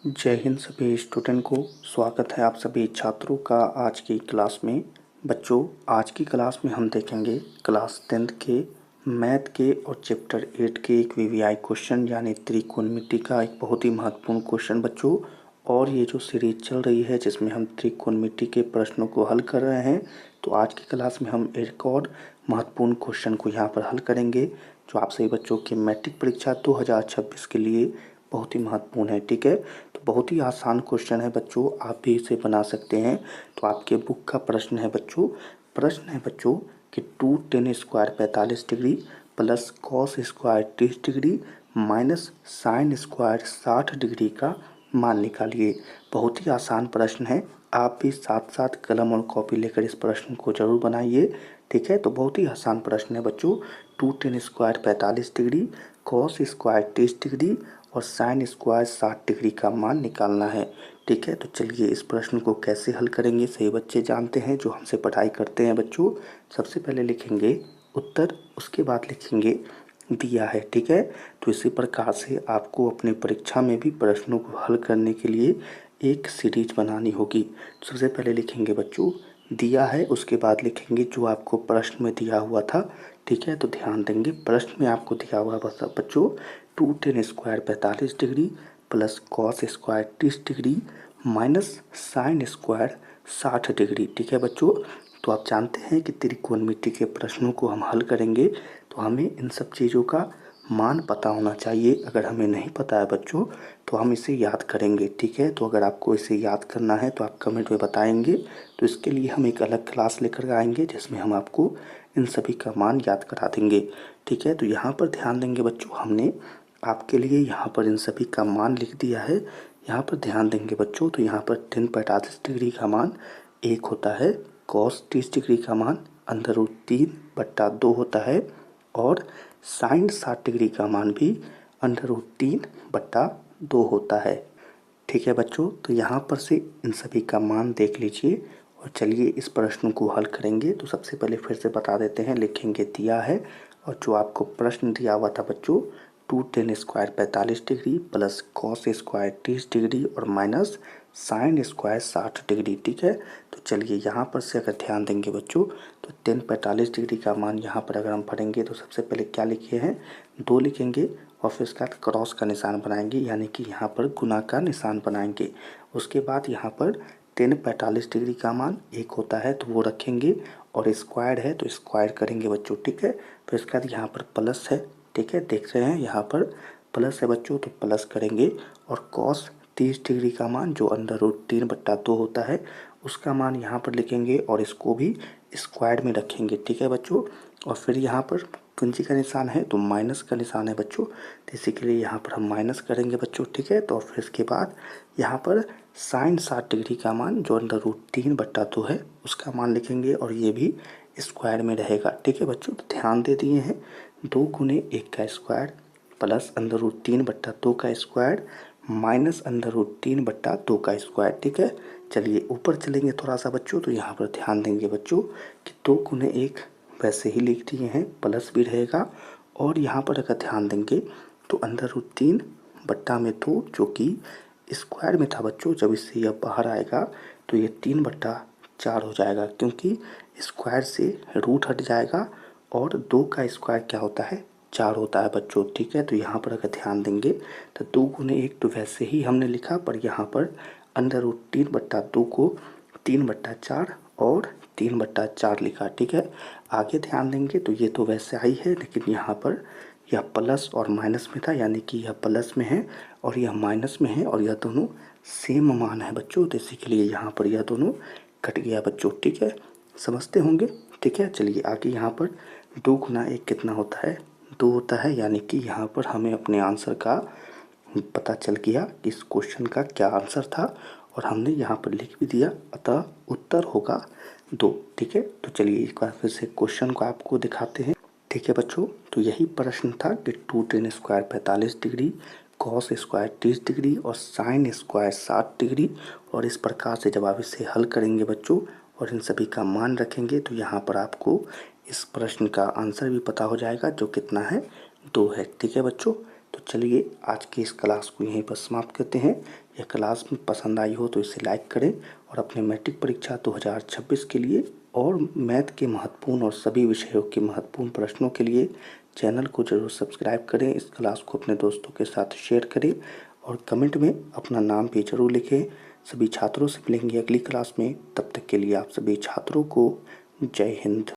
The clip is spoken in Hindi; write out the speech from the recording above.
जय हिंद सभी स्टूडेंट को। स्वागत है आप सभी छात्रों का आज की क्लास में। बच्चों, आज की क्लास में हम देखेंगे क्लास 10th के मैथ के और चैप्टर 8 के एक वीवीआई क्वेश्चन यानी त्रिकोणमिति का एक बहुत ही महत्वपूर्ण क्वेश्चन बच्चों। और ये जो सीरीज चल रही है जिसमें हम त्रिकोणमिति के प्रश्नों को हल कर रहे हैं, तो आज की क्लास में हम एक और महत्वपूर्ण क्वेश्चन को यहाँ पर हल करेंगे जो आप सभी बच्चों की मैट्रिक परीक्षा 2026 के लिए बहुत ही महत्वपूर्ण है। ठीक है, तो बहुत ही आसान क्वेश्चन है बच्चों, आप भी इसे बना सकते हैं। तो आपके बुक का प्रश्न है बच्चों कि 2tan² 45 degree plus cos² 30 degree minus sin² 60 degree का मान निकालिए। बहुत ही आसान प्रश्न है, आप भी साथ साथ कलम और कॉपी लेकर इस प्रश्न को जरूर बनाइए। ठीक है, तो बहुत ही आसान प्रश्न है बच्चों। 2tan² 45 डिग्री cos² 30 डिग्री और sin² 60 डिग्री का मान निकालना है। ठीक है, तो चलिए इस प्रश्न को कैसे हल करेंगे सही बच्चे जानते हैं जो हमसे पढ़ाई करते हैं बच्चों। सबसे पहले लिखेंगे उत्तर, उसके बाद लिखेंगे दिया है। ठीक है, तो इसी प्रकार से आपको अपने परीक्षा में भी प्रश्नों को हल करने के लिए एक सीरीज बनानी होगी। सबसे पहले लिखेंगे बच्चों दिया है, उसके बाद लिखेंगे जो आपको प्रश्न में दिया हुआ था। ठीक है, तो ध्यान देंगे प्रश्न में आपको दिया हुआ बच्चों 2tan² 45 degree plus cos² 30 degree minus sin² 60 degree. ठीक है बच्चों, तो आप जानते हैं कि त्रिकोणमिति के प्रश्नों को हम हल करेंगे तो हमें इन सब चीज़ों का मान पता होना चाहिए। अगर हमें नहीं पता है बच्चों तो हम इसे याद करेंगे। ठीक है, तो अगर आपको इसे याद करना है तो आप कमेंट में बताएंगे, तो इसके लिए हम एक अलग क्लास लेकर आएंगे जिसमें हम आपको इन सभी का मान याद करा देंगे। ठीक है, तो यहाँ पर ध्यान देंगे बच्चों, हमने आपके लिए यहाँ पर इन सभी का मान लिख दिया है। यहाँ पर ध्यान देंगे बच्चों, तो यहाँ पर tan 45 डिग्री का मान 1 होता है, cos 30 डिग्री का मान √3/2 होता है और sin 60 डिग्री का मान भी √3/2 होता है। ठीक है बच्चों, तो यहाँ पर से इन सभी का मान देख लीजिए और चलिए इस प्रश्न को हल करेंगे। तो सबसे पहले फिर से बता देते हैं, लिखेंगे दिया है और जो आपको प्रश्न दिया हुआ था बच्चों 2tan² 45 degree plus cos² 30 degree और माइनस sin² 60 डिग्री। ठीक है, तो चलिए यहाँ पर से अगर ध्यान देंगे बच्चों तो tan 45 डिग्री का मान यहाँ पर अगर हम पढ़ेंगे तो सबसे पहले क्या लिखे हैं 2 लिखेंगे और फिर उसके बाद क्रॉस का निशान बनाएंगे यानी कि यहाँ पर गुना का निशान बनाएंगे। उसके बाद यहाँ पर tan 45 डिग्री का मान 1 होता है तो वो रखेंगे और स्क्वायर है तो स्क्वायर करेंगे बच्चों। ठीक है, फिर उसके बाद यहाँ पर प्लस है। ठीक है, देख रहे हैं यहाँ पर प्लस है बच्चों तो प्लस करेंगे और cos 30 डिग्री का मान जो √3/2 होता है उसका मान यहाँ पर लिखेंगे और इसको भी स्क्वायर में रखेंगे। ठीक है बच्चों, और फिर यहाँ पर कुंजी का निशान है तो माइनस का निशान है बच्चों, तो इसी के लिए यहाँ पर हम माइनस करेंगे बच्चों। ठीक है, तो फिर इसके बाद यहाँ पर sin 60 डिग्री का मान जो √3/2 है उसका मान लिखेंगे और ये भी स्क्वायर में रहेगा। ठीक है बच्चों, तो ध्यान दे दिए हैं 2 गुने 1 का स्क्वायर प्लस √3/2 का स्क्वायर माइनस √3/2 का स्क्वायर। ठीक है, चलिए ऊपर चलेंगे थोड़ा सा बच्चों, तो यहाँ पर ध्यान देंगे बच्चों कि 2 गुने 1 वैसे ही लिख दिए हैं, प्लस भी रहेगा और यहाँ पर अगर ध्यान देंगे तो √3/2 जो कि स्क्वायर में था बच्चों, जब इससे यह बाहर आएगा तो ये 3/4 हो जाएगा क्योंकि स्क्वायर से रूट हट जाएगा और 2 का स्क्वायर क्या होता है 4 होता है बच्चों। ठीक है, तो यहाँ पर अगर ध्यान देंगे तो 2 गुने 1 तो वैसे ही हमने लिखा, पर यहाँ पर √3/2 को 3/4 और 3/4 लिखा। ठीक है, आगे ध्यान देंगे तो ये तो वैसे आई है लेकिन यहाँ पर यह प्लस और माइनस में था यानी कि यह प्लस में है और यह माइनस में है और यह दोनों सेम मान है बच्चों, तो इसी के लिए यहाँ पर यह दोनों कट गया बच्चों। ठीक है, समझते होंगे। ठीक है, चलिए आगे यहाँ पर 2 गुना 1 कितना होता है 2 होता है, यानी कि यहाँ पर हमें अपने आंसर का पता चल गया कि इस क्वेश्चन का क्या आंसर था और हमने यहाँ पर लिख भी दिया, अतः उत्तर होगा 2। ठीक है, तो चलिए एक बार फिर से क्वेश्चन को आपको दिखाते हैं। ठीक है बच्चों, तो यही प्रश्न था कि 2tan² 45 डिग्री cos² 30 डिग्री और sin² 60 डिग्री, और इस प्रकार से जब आप इसे हल करेंगे बच्चों और इन सभी का मान रखेंगे तो यहाँ पर आपको इस प्रश्न का आंसर भी पता हो जाएगा जो कितना है 2 है। ठीक है बच्चों, तो चलिए आज की इस क्लास को यहीं पर समाप्त करते हैं। यह क्लास में पसंद आई हो तो इसे लाइक करें और अपने मैट्रिक परीक्षा 2026 के लिए और मैथ के महत्वपूर्ण और सभी विषयों के महत्वपूर्ण प्रश्नों के लिए चैनल को ज़रूर सब्सक्राइब करें। इस क्लास को अपने दोस्तों के साथ शेयर करें और कमेंट में अपना नाम भी ज़रूर लिखें। सभी छात्रों से मिलेंगे अगली क्लास में, तब तक के लिए आप सभी छात्रों को जय हिंद।